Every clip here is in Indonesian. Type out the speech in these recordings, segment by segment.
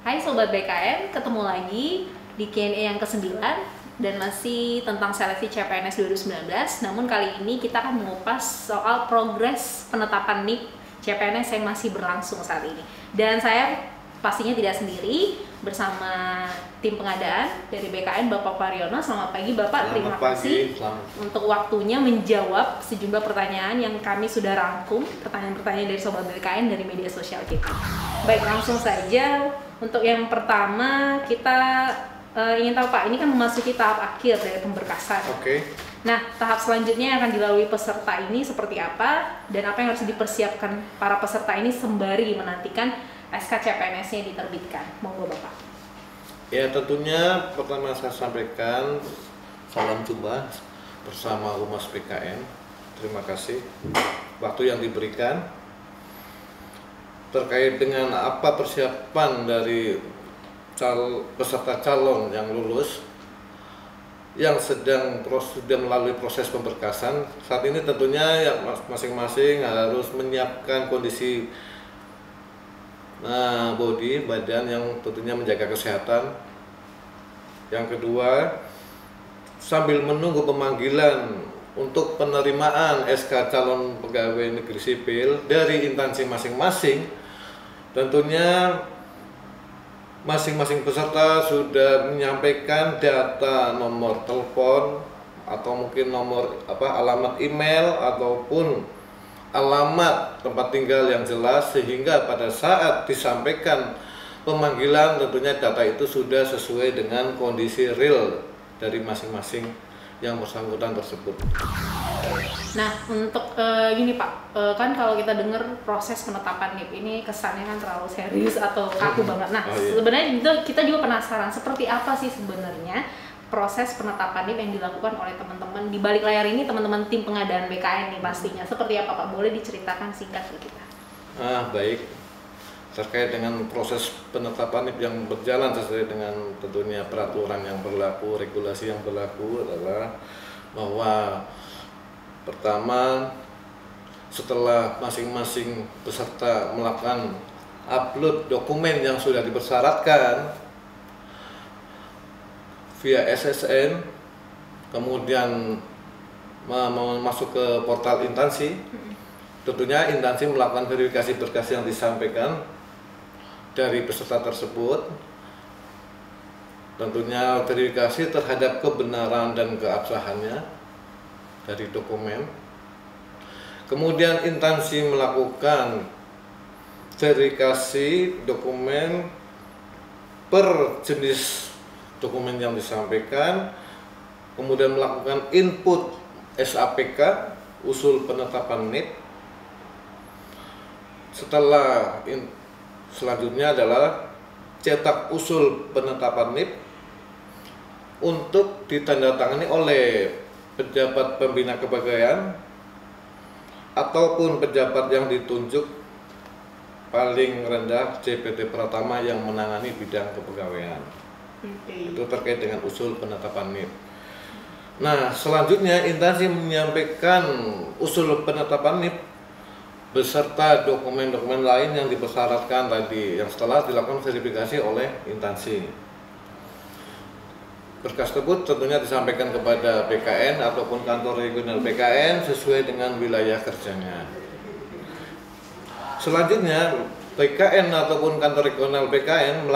Hai Sobat BKN, ketemu lagi di Q&A yang ke-9 dan masih tentang seleksi CPNS 2019. Namun kali ini kita akan mengupas soal progres penetapan NIP CPNS yang masih berlangsung saat ini. Dan saya pastinya tidak sendiri, bersama tim pengadaan dari BKN, Bapak Pariono. Selamat pagi Bapak, terima kasih untuk waktunya menjawab sejumlah pertanyaan yang kami sudah rangkum, pertanyaan-pertanyaan dari Sobat BKN dari media sosial kita. Baik, langsung saja. Untuk yang pertama, kita ingin tahu Pak, ini kan memasuki tahap akhir dari pemberkasan. Oke. Nah, tahap selanjutnya yang akan dilalui peserta ini seperti apa, dan apa yang harus dipersiapkan para peserta ini sembari menantikan SK CPNS-nya diterbitkan. Monggo Bapak. Ya, tentunya pertama saya sampaikan salam jumpa bersama Humas BKN. Terima kasih waktu yang diberikan terkait dengan apa persiapan dari peserta calon yang lulus yang sudah melalui proses pemberkasan. Saat ini tentunya ya, masing-masing harus menyiapkan kondisi badan yang tentunya menjaga kesehatan. Yang kedua, sambil menunggu pemanggilan untuk penerimaan SK calon pegawai negeri sipil dari instansi masing-masing, tentunya masing-masing peserta sudah menyampaikan data nomor telepon atau mungkin nomor alamat email ataupun alamat tempat tinggal yang jelas, sehingga pada saat disampaikan pemanggilan tentunya data itu sudah sesuai dengan kondisi real dari masing-masing yang bersangkutan tersebut. Nah, untuk gini Pak, kan kalau kita dengar proses penetapan NIP ini kesannya kan terlalu serius atau kaku banget. Nah, sebenarnya kita juga penasaran seperti apa sih sebenarnya proses penetapan NIP yang dilakukan oleh teman-teman di balik layar ini, teman-teman tim pengadaan BKN nih pastinya. Seperti apa Pak? Boleh diceritakan singkat ke kita? Baik. Terkait dengan proses penetapan NIP yang berjalan sesuai dengan tentunya peraturan yang berlaku, regulasi yang berlaku adalah bahwa pertama, setelah masing-masing peserta melakukan upload dokumen yang sudah dipersyaratkan via SSN, kemudian masuk ke portal instansi, tentunya instansi melakukan verifikasi berkas yang disampaikan dari peserta tersebut, tentunya verifikasi terhadap kebenaran dan keabsahannya dari dokumen. Kemudian instansi melakukan verifikasi dokumen per jenis dokumen yang disampaikan, kemudian melakukan input SAPK, usul penetapan NIP. Selanjutnya adalah cetak usul penetapan NIP untuk ditandatangani oleh pejabat pembina kepegawaian ataupun pejabat yang ditunjuk paling rendah JPT Pratama yang menangani bidang kepegawaian. Itu terkait dengan usul penetapan NIP. Nah, selanjutnya instansi menyampaikan usul penetapan NIP beserta dokumen-dokumen lain yang dipersyaratkan tadi, yang setelah dilakukan verifikasi oleh instansi. Berkas tersebut tentunya disampaikan kepada BKN ataupun kantor regional BKN sesuai dengan wilayah kerjanya. Selanjutnya, BKN ataupun kantor regional BKN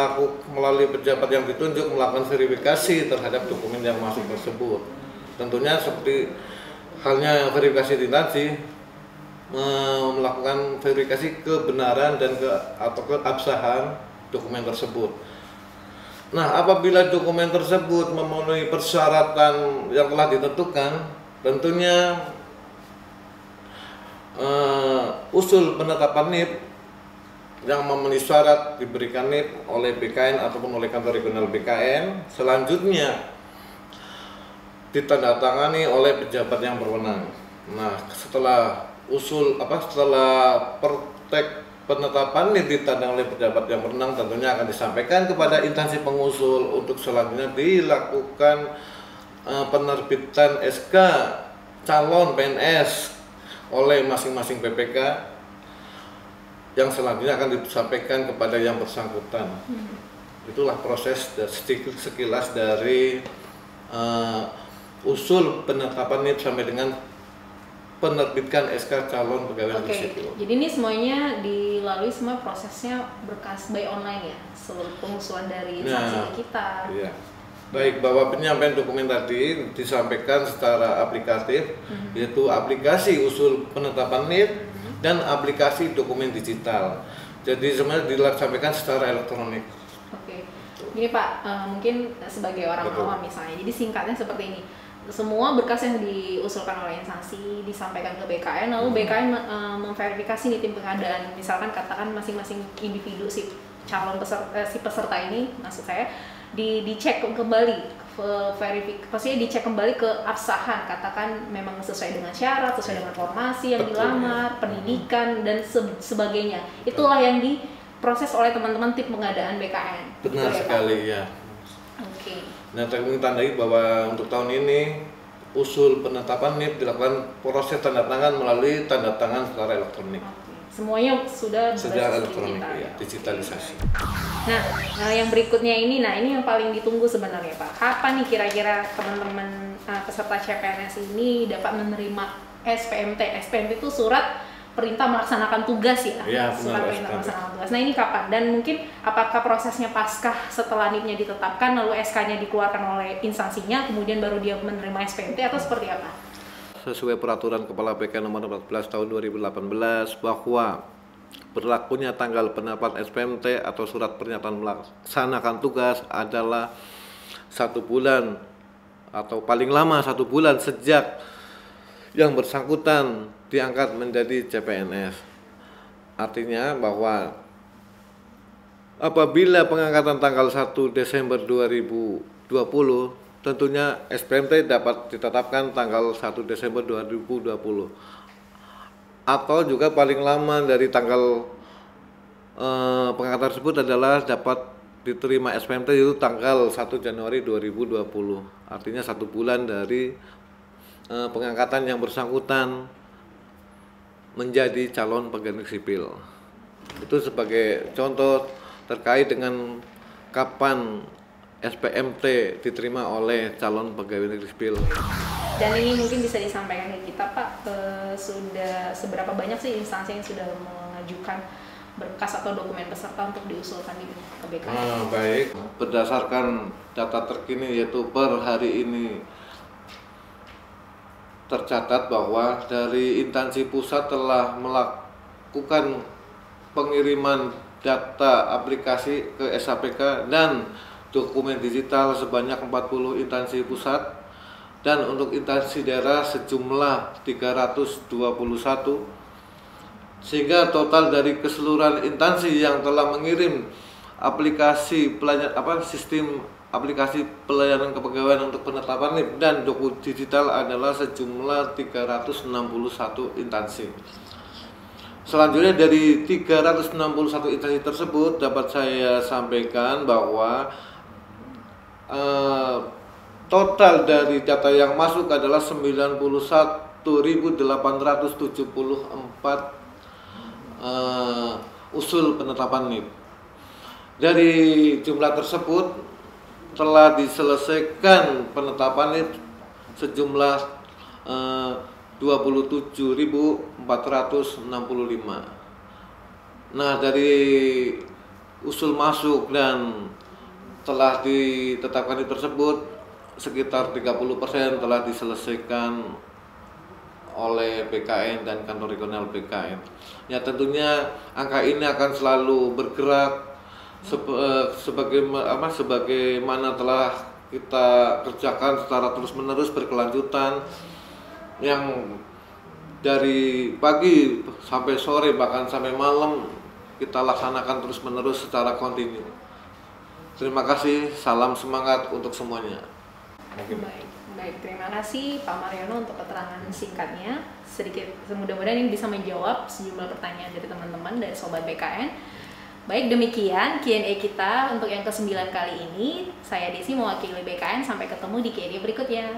melalui pejabat yang ditunjuk melakukan verifikasi terhadap dokumen yang masuk tersebut. Tentunya seperti halnya verifikasi di instansi, melakukan verifikasi kebenaran dan keabsahan dokumen tersebut. Nah, apabila dokumen tersebut memenuhi persyaratan yang telah ditentukan, tentunya usul penetapan NIP yang memenuhi syarat diberikan NIP oleh BKN ataupun oleh kantor regional BKN, selanjutnya ditandatangani oleh pejabat yang berwenang. Nah, setelah penetapan NIP ditandang oleh pejabat yang berwenang, tentunya akan disampaikan kepada instansi pengusul untuk selanjutnya dilakukan penerbitan SK calon PNS oleh masing-masing PPK yang selanjutnya akan disampaikan kepada yang bersangkutan. Itulah proses sekilas dari usul penetapan NIP sampai dengan penerbitkan SK calon pegawai negeri sipil. Jadi ini semuanya dilalui semua prosesnya berkas by online ya, seluruh pengusulan dari instansi kita. Iya. Baik, bahwa penyampaian dokumen tadi disampaikan secara aplikatif, yaitu aplikasi usul penetapan NIP dan aplikasi dokumen digital. Jadi semuanya disampaikan secara elektronik. Oke. Gini Pak, mungkin sebagai orang awam misalnya, jadi singkatnya seperti ini. Semua berkas yang diusulkan oleh instansi disampaikan ke BKN, lalu BKN memverifikasi nih tim pengadaan. Misalkan katakan masing-masing individu si calon peserta ini, maksud saya, dicek kembali, pastinya dicek kembali ke absahan, katakan memang sesuai dengan syarat, sesuai dengan formasi yang dilamar, pendidikan dan sebagainya. Itulah yang diproses oleh teman-teman tim pengadaan BKN. Benar sekali ya. Oke. Nah, kami tandai bahwa untuk tahun ini usul penetapan NIP dilakukan proses tanda tangan melalui tanda tangan secara elektronik. Semuanya sudah elektronik, ya, digitalisasi. Nah, yang berikutnya ini yang paling ditunggu sebenarnya Pak. Kapan nih kira-kira teman-teman peserta CPNS ini dapat menerima SPMT? SPMT itu surat perintah melaksanakan tugas ya, surat perintah melaksanakan tugas. Nah ini kapan? Dan mungkin apakah prosesnya paskah setelah NIP-nya ditetapkan, lalu SK-nya dikeluarkan oleh instansinya, kemudian baru dia menerima SPMT atau seperti apa? Sesuai peraturan Kepala BK nomor 14 tahun 2018 bahwa berlakunya tanggal penetapan SPMT atau surat pernyataan melaksanakan tugas adalah 1 bulan atau paling lama 1 bulan sejak yang bersangkutan diangkat menjadi CPNS. Artinya bahwa apabila pengangkatan tanggal 1 Desember 2020, tentunya SPMT dapat ditetapkan tanggal 1 Desember 2020. Atau juga paling lama dari tanggal pengangkatan tersebut adalah dapat diterima SPMT itu tanggal 1 Januari 2020. Artinya 1 bulan dari pengangkatan yang bersangkutan menjadi calon pegawai negeri sipil. Itu sebagai contoh terkait dengan kapan SPMT diterima oleh calon pegawai negeri sipil. Dan ini mungkin bisa disampaikan ke kita Pak, sudah seberapa banyak sih instansi yang sudah mengajukan berkas atau dokumen peserta untuk diusulkan di BKN? Baik, berdasarkan data terkini yaitu per hari ini tercatat bahwa dari instansi pusat telah melakukan pengiriman data aplikasi ke SAPK dan dokumen digital sebanyak 40 instansi pusat, dan untuk instansi daerah sejumlah 321, sehingga total dari keseluruhan instansi yang telah mengirim aplikasi sistem aplikasi pelayanan kepegawaian untuk penetapan NIP dan dokumen digital adalah sejumlah 361 instansi. Selanjutnya dari 361 instansi tersebut dapat saya sampaikan bahwa total dari data yang masuk adalah 91.874 usul penetapan NIP. Dari jumlah tersebut telah diselesaikan penetapan NIP sejumlah 27.465. Nah, dari usul masuk dan telah ditetapkan NIP tersebut sekitar 30% telah diselesaikan oleh BKN dan kantor regional BKN. Ya, tentunya angka ini akan selalu bergerak sebagaimana telah kita kerjakan secara terus-menerus berkelanjutan, yang dari pagi sampai sore bahkan sampai malam kita laksanakan terus-menerus secara kontinu. Terima kasih, salam semangat untuk semuanya. Baik, terima kasih Pak Mariono untuk keterangan singkatnya. Mudah-mudahan ini bisa menjawab sejumlah pertanyaan dari teman-teman dari Sobat BKN. Baik, demikian Q&A kita untuk yang ke-9 kali ini. Saya Desi mewakili BKN, sampai ketemu di Q&A berikutnya.